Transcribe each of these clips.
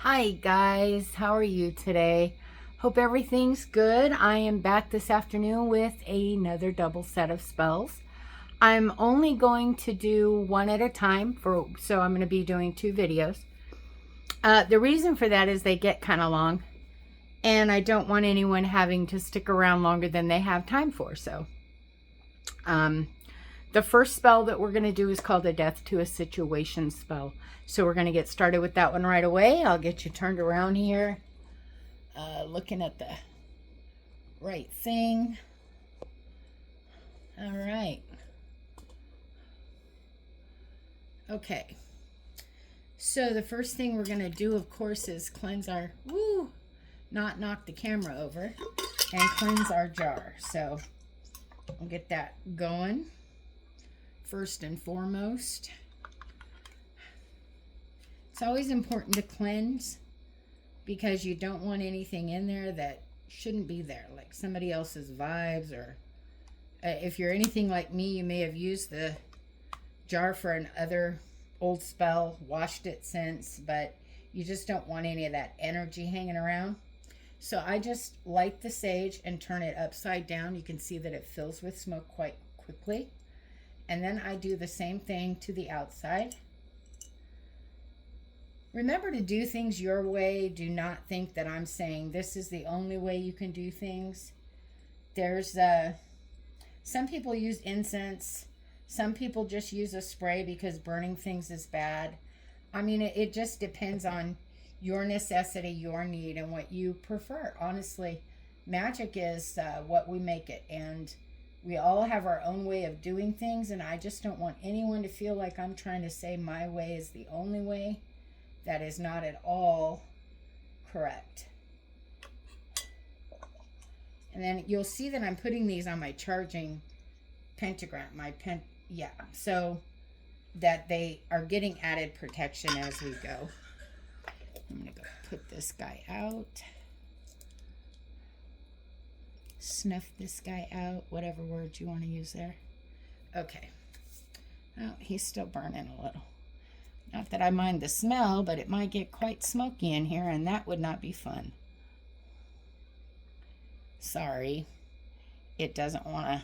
Hi guys, how are you today? Hope everything's good. I am back this afternoon with another double set of spells. I'm only going to do one at a time, so I'm going to be doing two videos. The reason for that is they get kind of long, and I don't want anyone having to stick around longer than they have time for. So, the first spell that we're going to do is called a Death to a Situation spell. So we're going to get started with that one right away. I'll get you turned around here, looking at the right thing. All right. Okay. So the first thing we're going to do, of course, is cleanse our, not knock the camera over, and cleanse our jar. So we'll get that going first and foremost. It's always important to cleanse because you don't want anything in there that shouldn't be there, like somebody else's vibes, or if you're anything like me, you may have used the jar for another old spell, washed it since, but you just don't want any of that energy hanging around. So I just light the sage and turn it upside down. You can see that it fills with smoke quite quickly. And then I do the same thing to the outside. Remember to do things your way. Do not think that I'm saying this is the only way you can do things. There's some people use incense. Some people just use a spray because burning things is bad. I mean, it just depends on your necessity, your need, and what you prefer. Honestly, magic is what we make it, and we all have our own way of doing things, and I just don't want anyone to feel like I'm trying to say my way is the only way. That is not at all correct. And then you'll see that I'm putting these on my charging pentagram, so that they are getting added protection as we go. I'm going to go put this guy out. Snuff this guy out, whatever word you want to use there. Okay. Oh, he's still burning a little. Not that I mind the smell, but it might get quite smoky in here, and that would not be fun. Sorry. It doesn't want to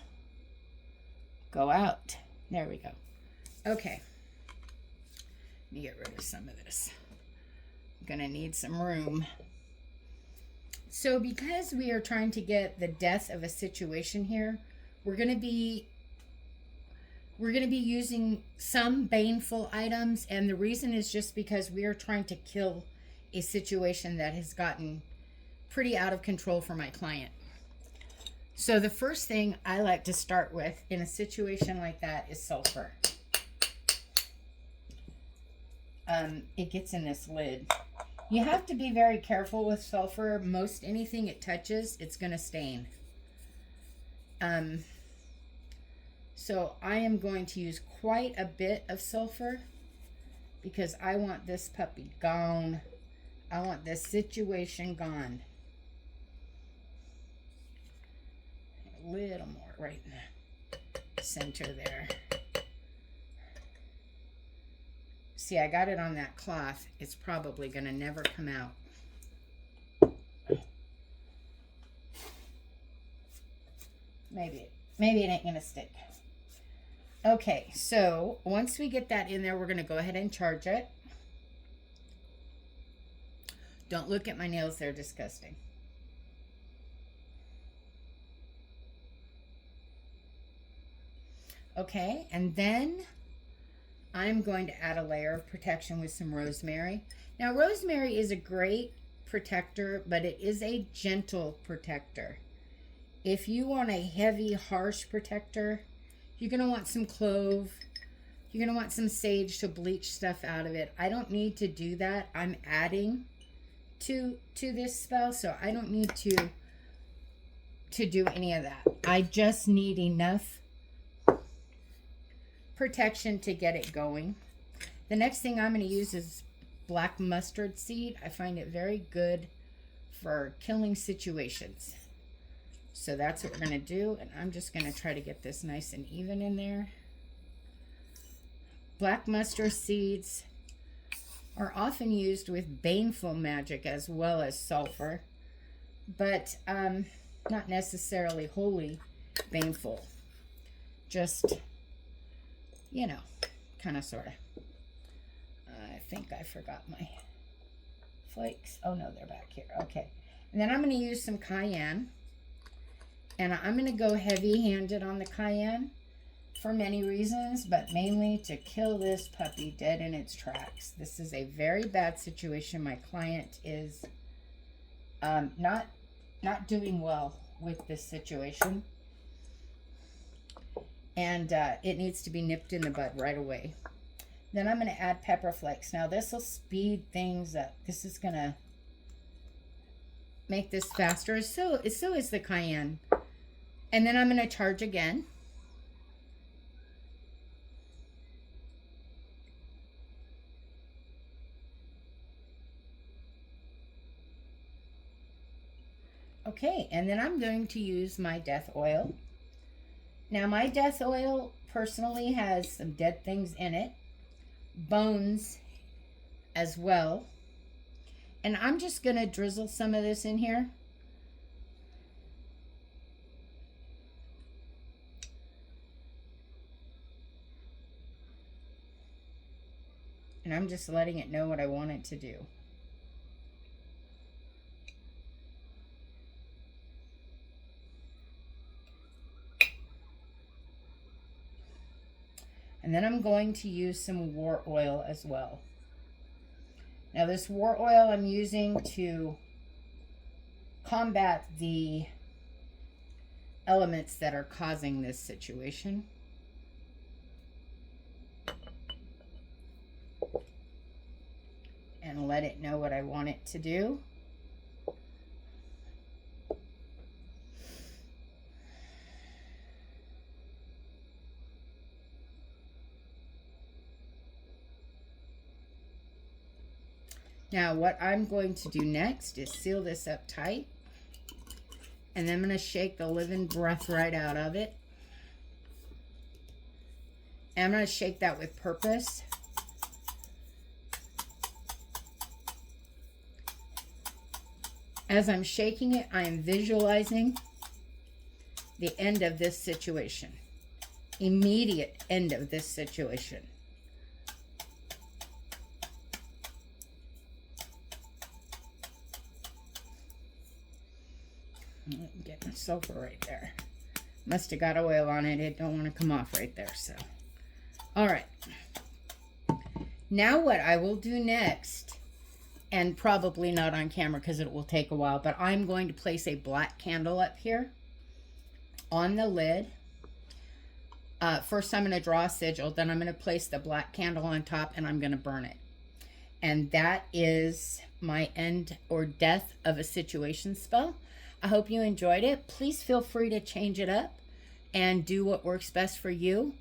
go out. There we go. Okay. Let me get rid of some of this. I'm going to need some room. So because we are trying to get the death of a situation here, we're going to be using some baneful items, and the reason is just because we are trying to kill a situation that has gotten pretty out of control for my client. So the first thing I like to start with in a situation like that is sulfur. It gets in this lid. You have to be very careful with sulfur. Most anything it touches, it's going to stain. So I am going to use quite a bit of sulfur because I want this puppy gone. I want this situation gone. A little more right in the center there. See, I got it on that cloth. It's probably going to never come out. Maybe it ain't going to stick. Okay, so once we get that in there, we're going to go ahead and charge it. Don't look at my nails, they're disgusting. Okay, and then I'm going to add a layer of protection with some rosemary. Now, rosemary is a great protector, but it is a gentle protector. If you want a heavy, harsh protector, you're going to want some clove. You're going to want some sage to bleach stuff out of it. I don't need to do that. I'm adding to this spell, so I don't need to do any of that. I just need enough protection to get it going. The next thing I'm going to use is black mustard seed. I find it very good for killing situations. So that's what we're going to do, and I'm just going to try to get this nice and even in there. Black mustard seeds are often used with baneful magic as well as sulfur, but not necessarily wholly baneful. Just, you know, kind of, sort of. I think I forgot my flakes. Oh no, they're back here. Okay. And then I'm going to use some cayenne. And I'm going to go heavy-handed on the cayenne for many reasons, but mainly to kill this puppy dead in its tracks. This is a very bad situation. My client is not doing well with this situation. And it needs to be nipped in the bud right away. Then I'm going to add pepper flakes. Now this will speed things up. This is going to make this faster. So is the cayenne. And then I'm going to charge again. Okay, and then I'm going to use my death oil. Now my death oil personally has some dead things in it, bones as well. And I'm just going to drizzle some of this in here. And I'm just letting it know what I want it to do. And then I'm going to use some war oil as well. Now this war oil I'm using to combat the elements that are causing this situation. And let it know what I want it to do. Now what I'm going to do next is seal this up tight. And then I'm going to shake the living breath right out of it. And I'm going to shake that with purpose. As I'm shaking it, I am visualizing the end of this situation. Immediate end of this situation. Get my sulfur right there. Must have got oil on it. It don't want to come off right there. So, all right. Now what I will do next, and probably not on camera because it will take a while, but I'm going to place a black candle up here on the lid. First I'm going to draw a sigil, then I'm going to place the black candle on top and I'm going to burn it. And that is my end or death of a situation spell. I hope you enjoyed it. Please feel free to change it up and do what works best for you.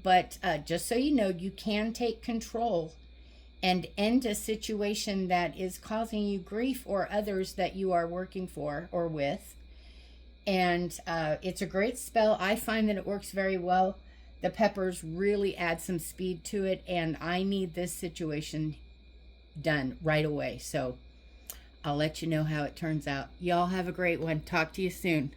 But just so you know, you can take control and end a situation that is causing you grief or others that you are working for or with. And it's a great spell. I find that it works very well. The peppers really add some speed to it, and I need this situation done right away. So I'll let you know how it turns out. Y'all have a great one. Talk to you soon.